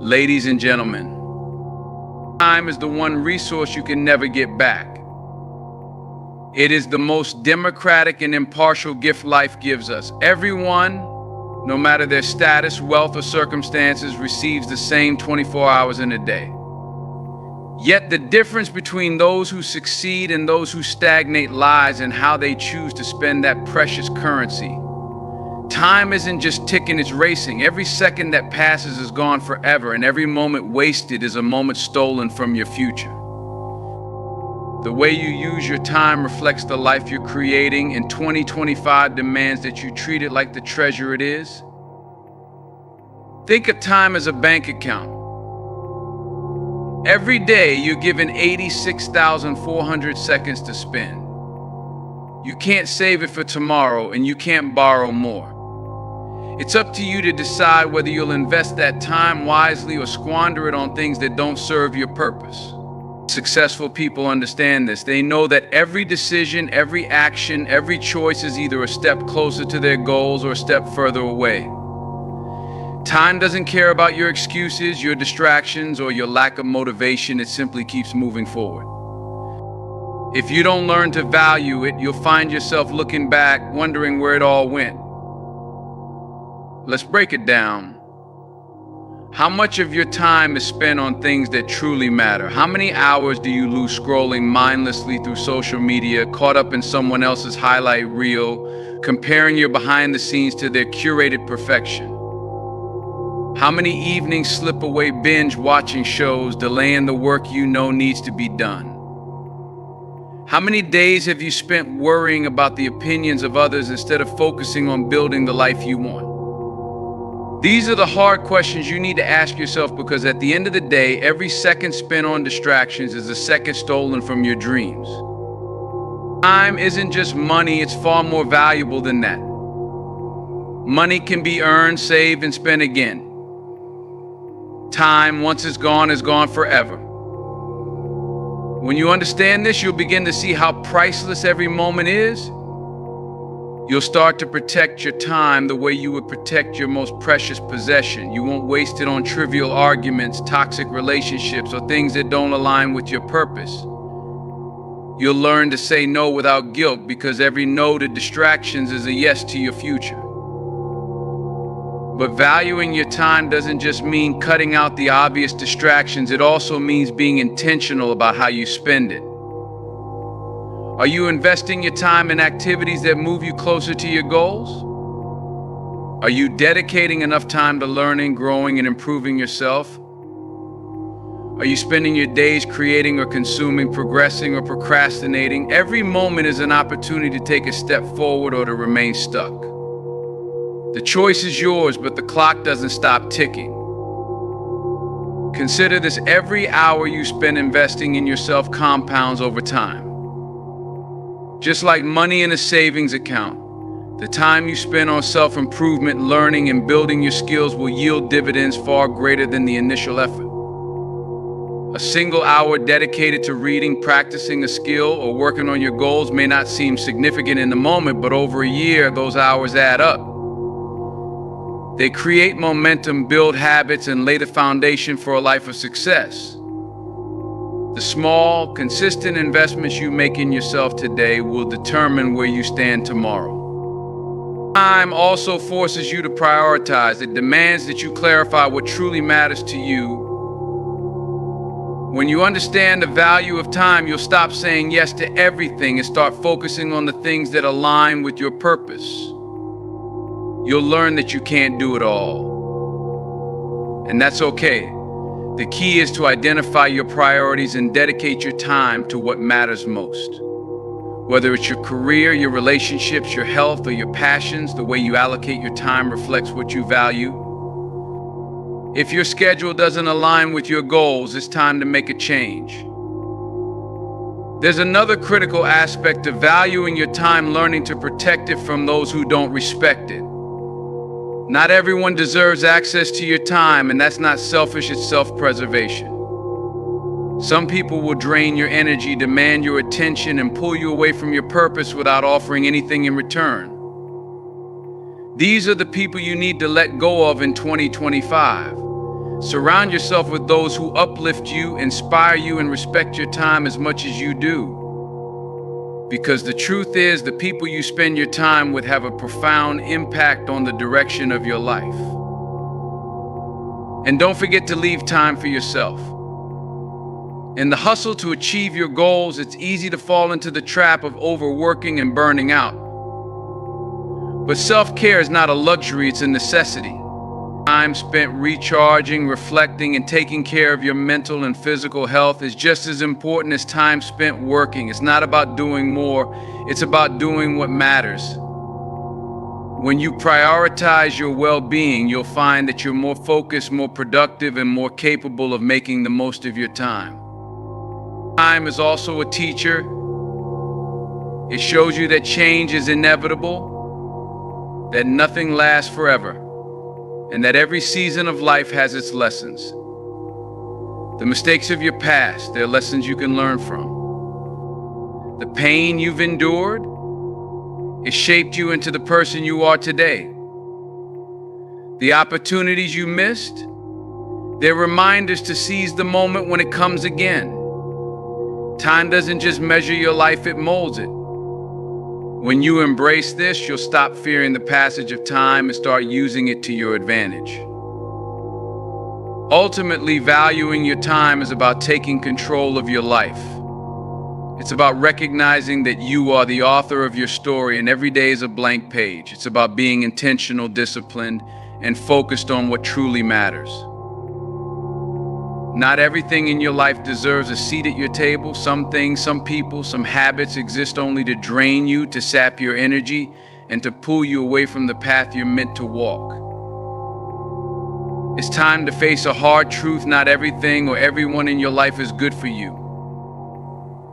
Ladies and gentlemen, time is the one resource you can never get back. It is the most democratic and impartial gift life gives us. Everyone, no matter their status, wealth, or circumstances, receives the same 24 hours in a day. Yet the difference between those who succeed and those who stagnate lies in how they choose to spend that precious currency. Time isn't just ticking, it's racing. Every second that passes is gone forever, and every moment wasted is a moment stolen from your future. The way you use your time reflects the life you're creating, and 2025 demands that you treat it like the treasure it is. Think of time as a bank account. Every day you're given 86,400 seconds to spend. You can't save it for tomorrow, and you can't borrow more. It's up to you to decide whether you'll invest that time wisely or squander it on things that don't serve your purpose. Successful people understand this. They know that every decision, every action, every choice is either a step closer to their goals or a step further away. Time doesn't care about your excuses, your distractions, or your lack of motivation. It simply keeps moving forward. If you don't learn to value it, you'll find yourself looking back, wondering where it all went. Let's break it down. How much of your time is spent on things that truly matter? How many hours do you lose scrolling mindlessly through social media, caught up in someone else's highlight reel, comparing your behind the scenes to their curated perfection? How many evenings slip away binge watching shows, delaying the work you know needs to be done? How many days have you spent worrying about the opinions of others instead of focusing on building the life you want? These are the hard questions you need to ask yourself, because at the end of the day, every second spent on distractions is a second stolen from your dreams. Time isn't just money, it's far more valuable than that. Money can be earned, saved, and spent again. Time, once it's gone, is gone forever. When you understand this, you'll begin to see how priceless every moment is. You'll start to protect your time the way you would protect your most precious possession. You won't waste it on trivial arguments, toxic relationships, or things that don't align with your purpose. You'll learn to say no without guilt, because every no to distractions is a yes to your future. But valuing your time doesn't just mean cutting out the obvious distractions. It also means being intentional about how you spend it. Are you investing your time in activities that move you closer to your goals? Are you dedicating enough time to learning, growing, and improving yourself? Are you spending your days creating or consuming, progressing or procrastinating? Every moment is an opportunity to take a step forward or to remain stuck. The choice is yours, but the clock doesn't stop ticking. Consider this: every hour you spend investing in yourself compounds over time. Just like money in a savings account, the time you spend on self-improvement, learning, and building your skills will yield dividends far greater than the initial effort. A single hour dedicated to reading, practicing a skill, or working on your goals may not seem significant in the moment, but over a year, those hours add up. They create momentum, build habits, and lay the foundation for a life of success. The small, consistent investments you make in yourself today will determine where you stand tomorrow. Time also forces you to prioritize. It demands that you clarify what truly matters to you. When you understand the value of time, you'll stop saying yes to everything and start focusing on the things that align with your purpose. You'll learn that you can't do it all. And that's okay. The key is to identify your priorities and dedicate your time to what matters most. Whether it's your career, your relationships, your health, or your passions, the way you allocate your time reflects what you value. If your schedule doesn't align with your goals, it's time to make a change. There's another critical aspect of valuing your time: learning to protect it from those who don't respect it. Not everyone deserves access to your time, and that's not selfish, it's self-preservation. Some people will drain your energy, demand your attention, and pull you away from your purpose without offering anything in return. These are the people you need to let go of in 2025. Surround yourself with those who uplift you, inspire you, and respect your time as much as you do. Because the truth is, the people you spend your time with have a profound impact on the direction of your life. And don't forget to leave time for yourself. In the hustle to achieve your goals, it's easy to fall into the trap of overworking and burning out. But self-care is not a luxury, it's a necessity. Time spent recharging, reflecting, and taking care of your mental and physical health is just as important as time spent working. It's not about doing more, it's about doing what matters. When you prioritize your well-being, you'll find that you're more focused, more productive, and more capable of making the most of your time. Time is also a teacher. It shows you that change is inevitable, that nothing lasts forever, and that every season of life has its lessons. The mistakes of your past, they're lessons you can learn from. The pain you've endured, it shaped you into the person you are today. The opportunities you missed, they're reminders to seize the moment when it comes again. Time doesn't just measure your life, it molds it. When you embrace this, you'll stop fearing the passage of time and start using it to your advantage. Ultimately, valuing your time is about taking control of your life. It's about recognizing that you are the author of your story and every day is a blank page. It's about being intentional, disciplined, and focused on what truly matters. Not everything in your life deserves a seat at your table. Some things, some people, some habits exist only to drain you, to sap your energy, and to pull you away from the path you're meant to walk. It's time to face a hard truth. Not everything or everyone in your life is good for you.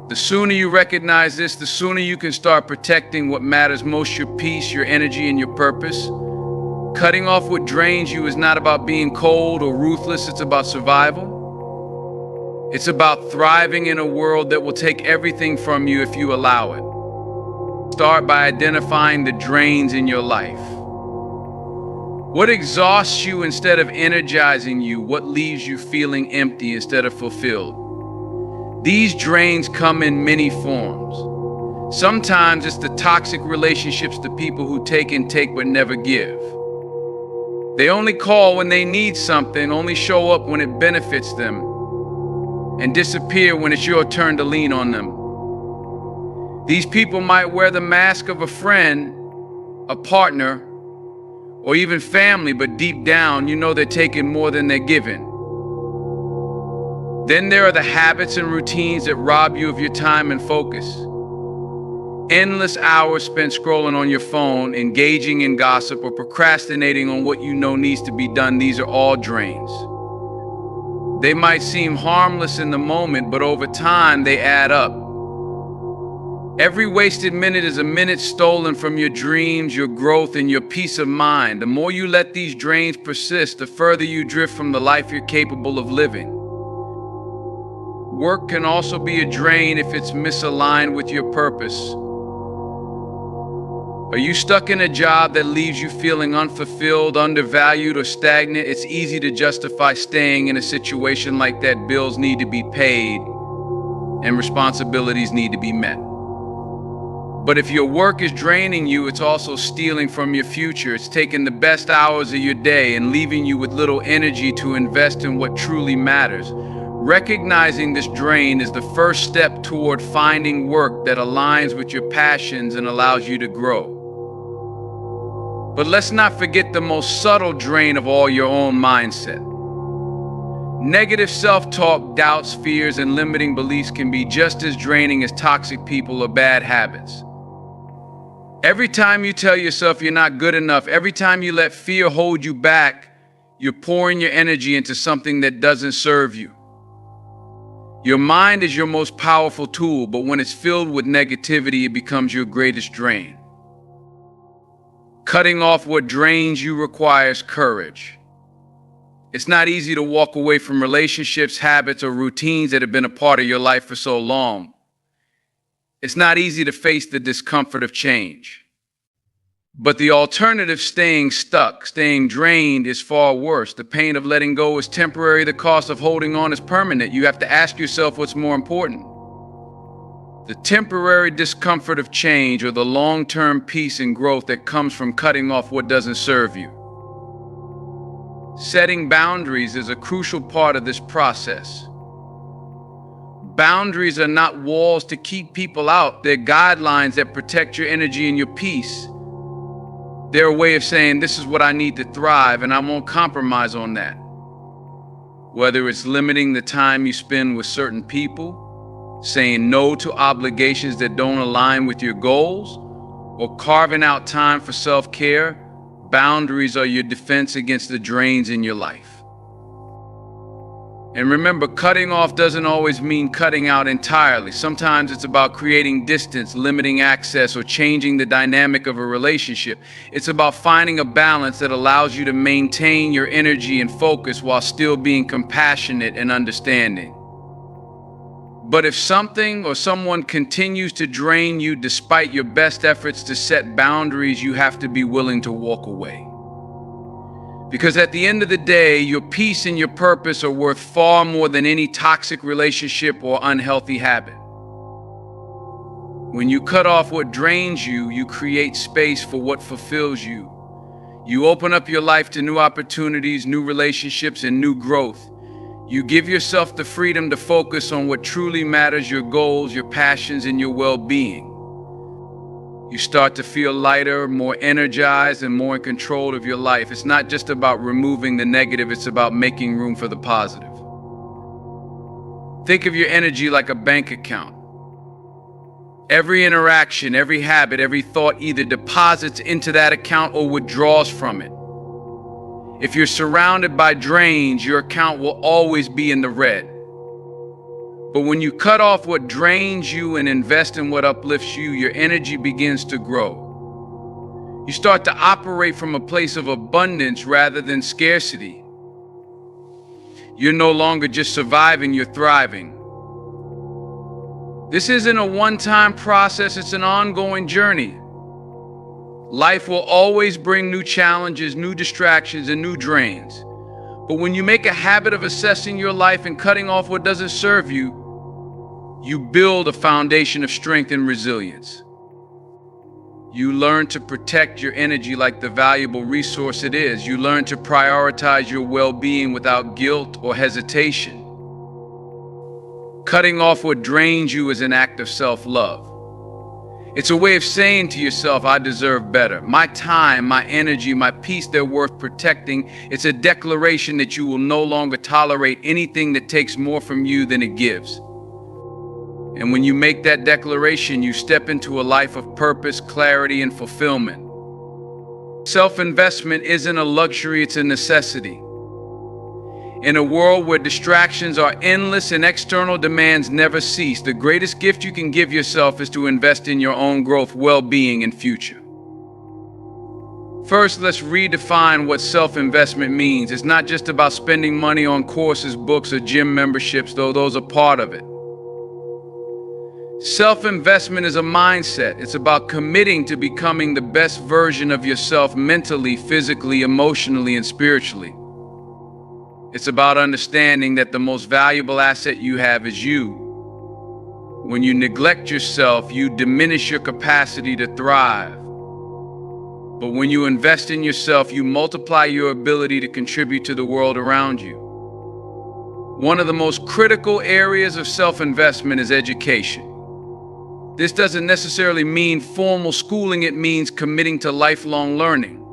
The sooner you recognize this, the sooner you can start protecting what matters most, your peace, your energy, and your purpose. Cutting off what drains you is not about being cold or ruthless, it's about survival. It's about thriving in a world that will take everything from you if you allow it. Start by identifying the drains in your life. What exhausts you instead of energizing you? What leaves you feeling empty instead of fulfilled? These drains come in many forms. Sometimes it's the toxic relationships, the people who take and take but never give. They only call when they need something, only show up when it benefits them, and disappear when it's your turn to lean on them. These people might wear the mask of a friend, a partner, or even family, but deep down, you know they're taking more than they're giving. Then there are the habits and routines that rob you of your time and focus. Endless hours spent scrolling on your phone, engaging in gossip, or procrastinating on what you know needs to be done. These are all drains. They might seem harmless in the moment, but over time they add up. Every wasted minute is a minute stolen from your dreams, your growth, and your peace of mind. The more you let these drains persist, the further you drift from the life you're capable of living. Work can also be a drain if it's misaligned with your purpose. Are you stuck in a job that leaves you feeling unfulfilled, undervalued, or stagnant? It's easy to justify staying in a situation like that. Bills need to be paid and responsibilities need to be met. But if your work is draining you, it's also stealing from your future. It's taking the best hours of your day and leaving you with little energy to invest in what truly matters. Recognizing this drain is the first step toward finding work that aligns with your passions and allows you to grow. But let's not forget the most subtle drain of all, your own mindset. Negative self-talk, doubts, fears, and limiting beliefs can be just as draining as toxic people or bad habits. Every time you tell yourself you're not good enough, every time you let fear hold you back, you're pouring your energy into something that doesn't serve you. Your mind is your most powerful tool, but when it's filled with negativity, it becomes your greatest drain. Cutting off what drains you requires courage. It's not easy to walk away from relationships, habits, or routines that have been a part of your life for so long. It's not easy to face the discomfort of change. But the alternative, staying stuck, staying drained, is far worse. The pain of letting go is temporary. The cost of holding on is permanent. You have to ask yourself what's more important: the temporary discomfort of change, or the long-term peace and growth that comes from cutting off what doesn't serve you. Setting boundaries is a crucial part of this process. Boundaries are not walls to keep people out. They're guidelines that protect your energy and your peace. They're a way of saying, this is what I need to thrive, and I won't compromise on that. Whether it's limiting the time you spend with certain people, saying no to obligations that don't align with your goals, or carving out time for self-care, boundaries are your defense against the drains in your life. And remember, cutting off doesn't always mean cutting out entirely. Sometimes it's about creating distance, limiting access, or changing the dynamic of a relationship. It's about finding a balance that allows you to maintain your energy and focus while still being compassionate and understanding. But if something or someone continues to drain you despite your best efforts to set boundaries, you have to be willing to walk away. Because at the end of the day, your peace and your purpose are worth far more than any toxic relationship or unhealthy habit. When you cut off what drains you, you create space for what fulfills you. You open up your life to new opportunities, new relationships, and new growth. You give yourself the freedom to focus on what truly matters: your goals, your passions, and your well-being. You start to feel lighter, more energized, and more in control of your life. It's not just about removing the negative, it's about making room for the positive. Think of your energy like a bank account. Every interaction, every habit, every thought either deposits into that account or withdraws from it. If you're surrounded by drains, your account will always be in the red. But when you cut off what drains you and invest in what uplifts you, your energy begins to grow. You start to operate from a place of abundance rather than scarcity. You're no longer just surviving, you're thriving. This isn't a one-time process, it's an ongoing journey. Life will always bring new challenges, new distractions, and new drains. But when you make a habit of assessing your life and cutting off what doesn't serve you, you build a foundation of strength and resilience. You learn to protect your energy like the valuable resource it is. You learn to prioritize your well-being without guilt or hesitation. Cutting off what drains you is an act of self-love. It's a way of saying to yourself, I deserve better. My time, my energy, my peace, they're worth protecting. It's a declaration that you will no longer tolerate anything that takes more from you than it gives. And when you make that declaration, you step into a life of purpose, clarity, and fulfillment. Self-investment isn't a luxury, it's a necessity. In a world where distractions are endless and external demands never cease, the greatest gift you can give yourself is to invest in your own growth, well-being, and future. First, let's redefine what self-investment means. It's not just about spending money on courses, books, or gym memberships, though those are part of it. Self-investment is a mindset. It's about committing to becoming the best version of yourself mentally, physically, emotionally, and spiritually. It's about understanding that the most valuable asset you have is you. When you neglect yourself, you diminish your capacity to thrive. But when you invest in yourself, you multiply your ability to contribute to the world around you. One of the most critical areas of self-investment is education. This doesn't necessarily mean formal schooling, it means committing to lifelong learning.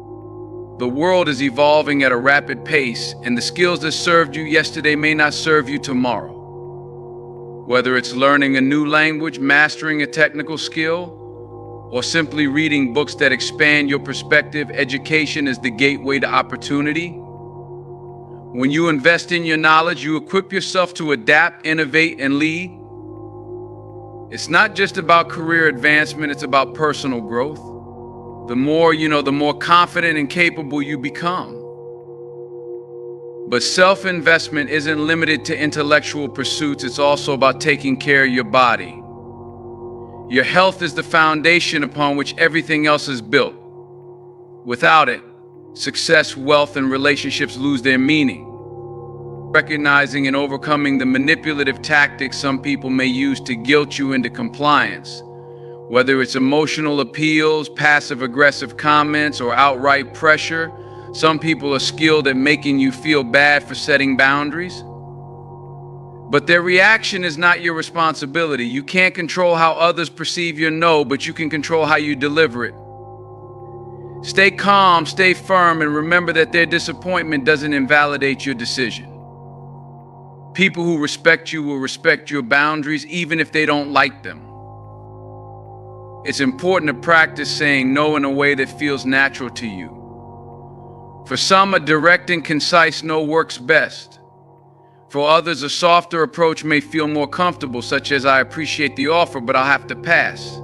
The world is evolving at a rapid pace, and the skills that served you yesterday may not serve you tomorrow. Whether it's learning a new language, mastering a technical skill, or simply reading books that expand your perspective, education is the gateway to opportunity. When you invest in your knowledge, you equip yourself to adapt, innovate, and lead. It's not just about career advancement, it's about personal growth. The more you know, the more confident and capable you become. But self-investment isn't limited to intellectual pursuits, it's also about taking care of your body. Your health is the foundation upon which everything else is built. Without it, success, wealth, and relationships lose their meaning. Recognizing and overcoming the manipulative tactics some people may use to guilt you into compliance, whether it's emotional appeals, passive-aggressive comments, or outright pressure. Some people are skilled at making you feel bad for setting boundaries. But their reaction is not your responsibility. You can't control how others perceive your no, but you can control how you deliver it. Stay calm, stay firm, and remember that their disappointment doesn't invalidate your decision. People who respect you will respect your boundaries even if they don't like them. It's important to practice saying no in a way that feels natural to you. For some, a direct and concise no works best. For others, a softer approach may feel more comfortable, such as, "I appreciate the offer, but I'll have to pass."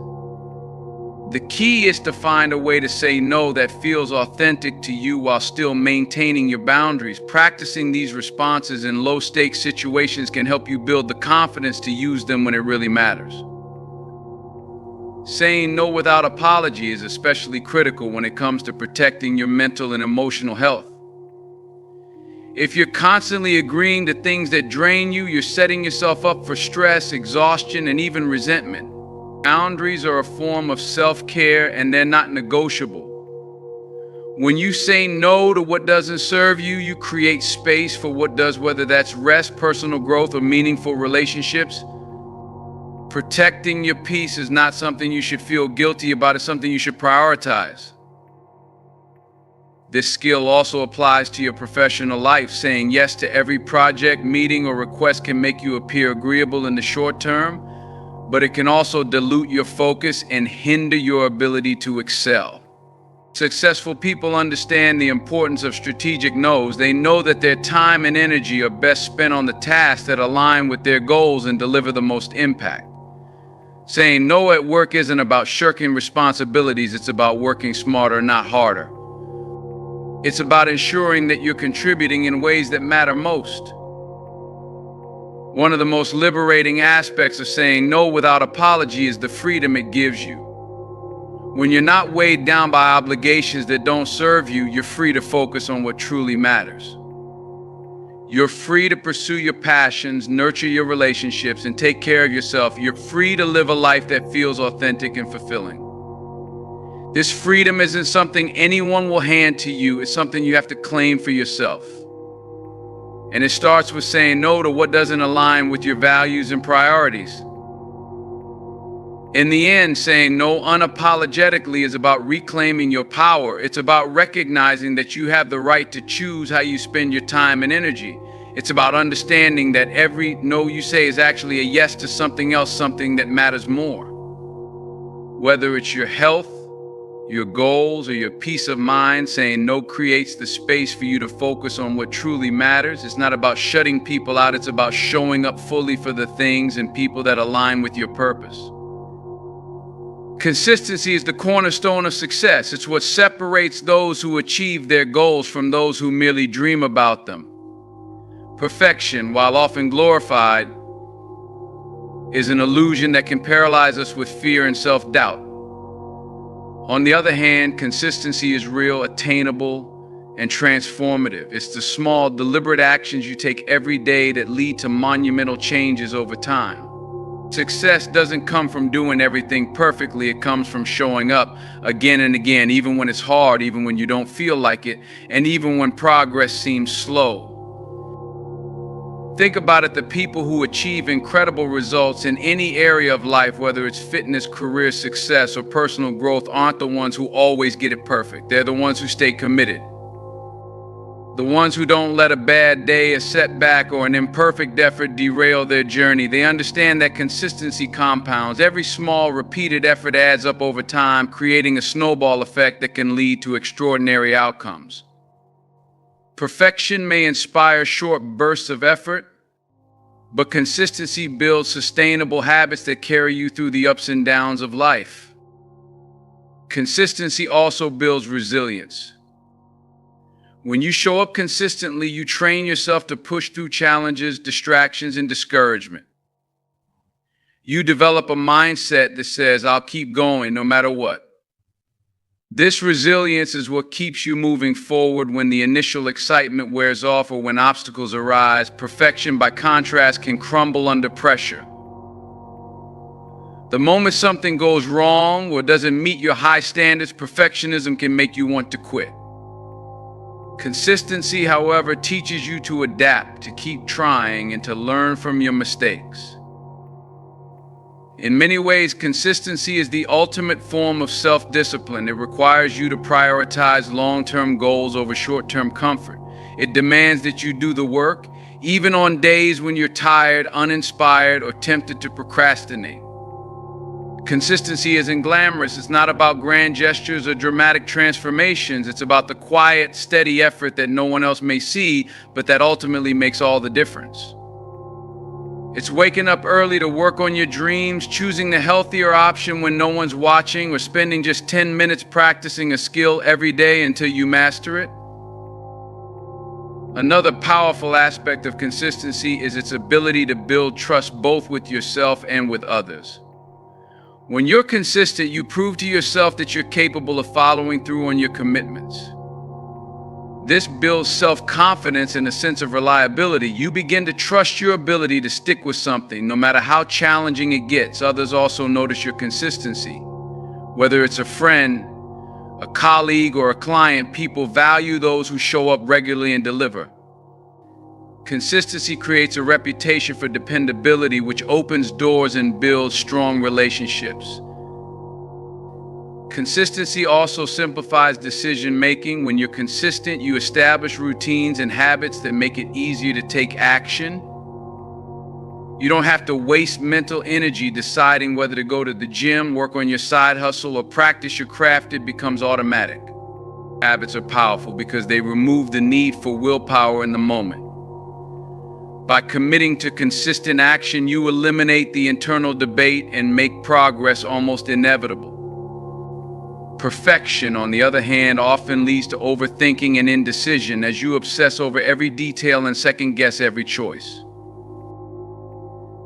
The key is to find a way to say no that feels authentic to you while still maintaining your boundaries. Practicing these responses in low-stakes situations can help you build the confidence to use them when it really matters. Saying no without apology is especially critical when it comes to protecting your mental and emotional health. If you're constantly agreeing to things that drain you, you're setting yourself up for stress, exhaustion, and even resentment. Boundaries are a form of self-care, and they're not negotiable. When you say no to what doesn't serve you, you create space for what does, whether that's rest, personal growth, or meaningful relationships. Protecting your peace is not something you should feel guilty about, it's something you should prioritize. This skill also applies to your professional life. Saying yes to every project, meeting, or request can make you appear agreeable in the short term, but it can also dilute your focus and hinder your ability to excel. Successful people understand the importance of strategic no's. They know that their time and energy are best spent on the tasks that align with their goals and deliver the most impact. Saying no at work isn't about shirking responsibilities, it's about working smarter, not harder. It's about ensuring that you're contributing in ways that matter most. One of the most liberating aspects of saying no without apology is the freedom it gives you. When you're not weighed down by obligations that don't serve you, you're free to focus on what truly matters. You're free to pursue your passions, nurture your relationships, and take care of yourself. You're free to live a life that feels authentic and fulfilling. This freedom isn't something anyone will hand to you, it's something you have to claim for yourself. And it starts with saying no to what doesn't align with your values and priorities. In the end, saying no unapologetically is about reclaiming your power. It's about recognizing that you have the right to choose how you spend your time and energy. It's about understanding that every no you say is actually a yes to something else, something that matters more. Whether it's your health, your goals, or your peace of mind, saying no creates the space for you to focus on what truly matters. It's not about shutting people out, it's about showing up fully for the things and people that align with your purpose. Consistency is the cornerstone of success. It's what separates those who achieve their goals from those who merely dream about them. Perfection, while often glorified, is an illusion that can paralyze us with fear and self-doubt. On the other hand, consistency is real, attainable, and transformative. It's the small, deliberate actions you take every day that lead to monumental changes over time. Success doesn't come from doing everything perfectly. It comes from showing up again and again, even when it's hard, even when you don't feel like it, and even when progress seems slow. Think about it, the people who achieve incredible results in any area of life, whether it's fitness, career success, or personal growth, aren't the ones who always get it perfect. They're the ones who stay committed. The ones who don't let a bad day, a setback, or an imperfect effort derail their journey. They understand that consistency compounds. Every small, repeated effort adds up over time, creating a snowball effect that can lead to extraordinary outcomes. Perfection may inspire short bursts of effort, but consistency builds sustainable habits that carry you through the ups and downs of life. Consistency also builds resilience. When you show up consistently, you train yourself to push through challenges, distractions, and discouragement. You develop a mindset that says, "I'll keep going no matter what." This resilience is what keeps you moving forward when the initial excitement wears off or when obstacles arise. Perfection, by contrast, can crumble under pressure. The moment something goes wrong or doesn't meet your high standards, perfectionism can make you want to quit. Consistency, however, teaches you to adapt, to keep trying, and to learn from your mistakes. In many ways, consistency is the ultimate form of self-discipline. It requires you to prioritize long-term goals over short-term comfort. It demands that you do the work, even on days when you're tired, uninspired, or tempted to procrastinate. Consistency isn't glamorous. It's not about grand gestures or dramatic transformations. It's about the quiet, steady effort that no one else may see, but that ultimately makes all the difference. It's waking up early to work on your dreams, choosing the healthier option when no one's watching, or spending just 10 minutes practicing a skill every day until you master it. Another powerful aspect of consistency is its ability to build trust both with yourself and with others. When you're consistent, you prove to yourself that you're capable of following through on your commitments. This builds self-confidence and a sense of reliability. You begin to trust your ability to stick with something, no matter how challenging it gets. Others also notice your consistency. Whether it's a friend, a colleague, or a client, people value those who show up regularly and deliver. Consistency creates a reputation for dependability, which opens doors and builds strong relationships. Consistency also simplifies decision-making. When you're consistent, you establish routines and habits that make it easier to take action. You don't have to waste mental energy deciding whether to go to the gym, work on your side hustle, or practice your craft. It becomes automatic. Habits are powerful because they remove the need for willpower in the moment. By committing to consistent action, you eliminate the internal debate and make progress almost inevitable. Perfection, on the other hand, often leads to overthinking and indecision as you obsess over every detail and second-guess every choice.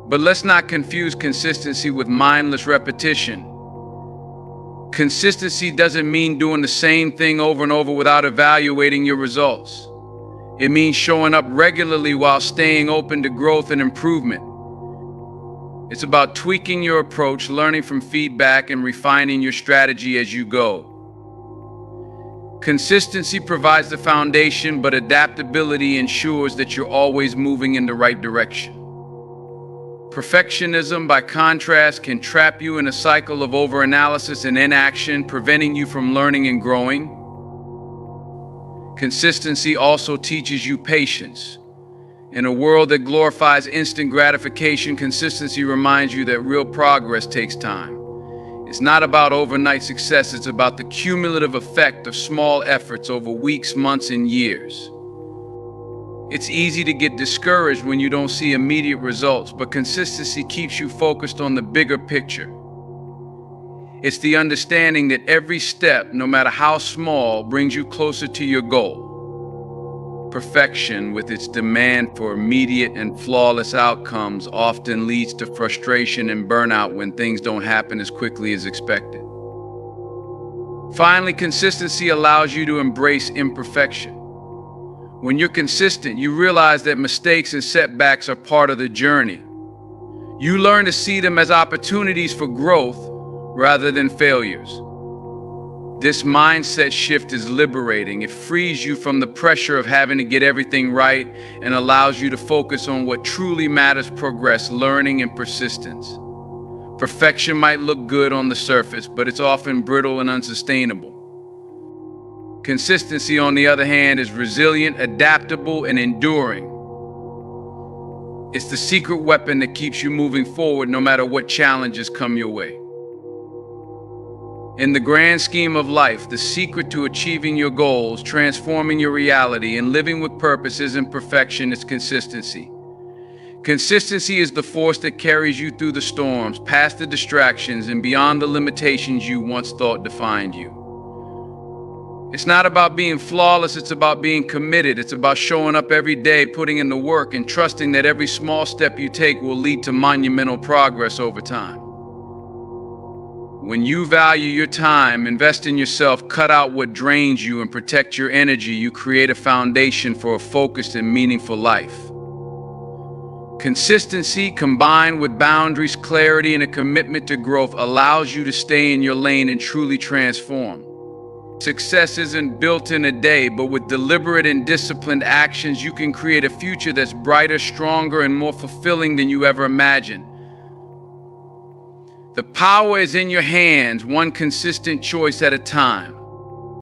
But let's not confuse consistency with mindless repetition. Consistency doesn't mean doing the same thing over and over without evaluating your results. It means showing up regularly while staying open to growth and improvement. It's about tweaking your approach, learning from feedback, and refining your strategy as you go. Consistency provides the foundation, but adaptability ensures that you're always moving in the right direction. Perfectionism, by contrast, can trap you in a cycle of overanalysis and inaction, preventing you from learning and growing. Consistency also teaches you patience. In a world that glorifies instant gratification, consistency reminds you that real progress takes time. It's not about overnight success, it's about the cumulative effect of small efforts over weeks, months, and years. It's easy to get discouraged when you don't see immediate results, but consistency keeps you focused on the bigger picture. It's the understanding that every step, no matter how small, brings you closer to your goal. Perfection, with its demand for immediate and flawless outcomes, often leads to frustration and burnout when things don't happen as quickly as expected. Finally, consistency allows you to embrace imperfection. When you're consistent, you realize that mistakes and setbacks are part of the journey. You learn to see them as opportunities for growth rather than failures. This mindset shift is liberating. It frees you from the pressure of having to get everything right and allows you to focus on what truly matters: progress, learning, and persistence. Perfection might look good on the surface, but it's often brittle and unsustainable. Consistency, on the other hand, is resilient, adaptable, and enduring. It's the secret weapon that keeps you moving forward no matter what challenges come your way. In the grand scheme of life, the secret to achieving your goals, transforming your reality, and living with purpose isn't perfection, it's consistency. Consistency is the force that carries you through the storms, past the distractions, and beyond the limitations you once thought defined you. It's not about being flawless, it's about being committed. It's about showing up every day, putting in the work, and trusting that every small step you take will lead to monumental progress over time. When you value your time, invest in yourself, cut out what drains you, and protect your energy, you create a foundation for a focused and meaningful life. Consistency combined with boundaries, clarity, and a commitment to growth allows you to stay in your lane and truly transform. Success isn't built in a day, but with deliberate and disciplined actions, you can create a future that's brighter, stronger, and more fulfilling than you ever imagined. The power is in your hands, one consistent choice at a time.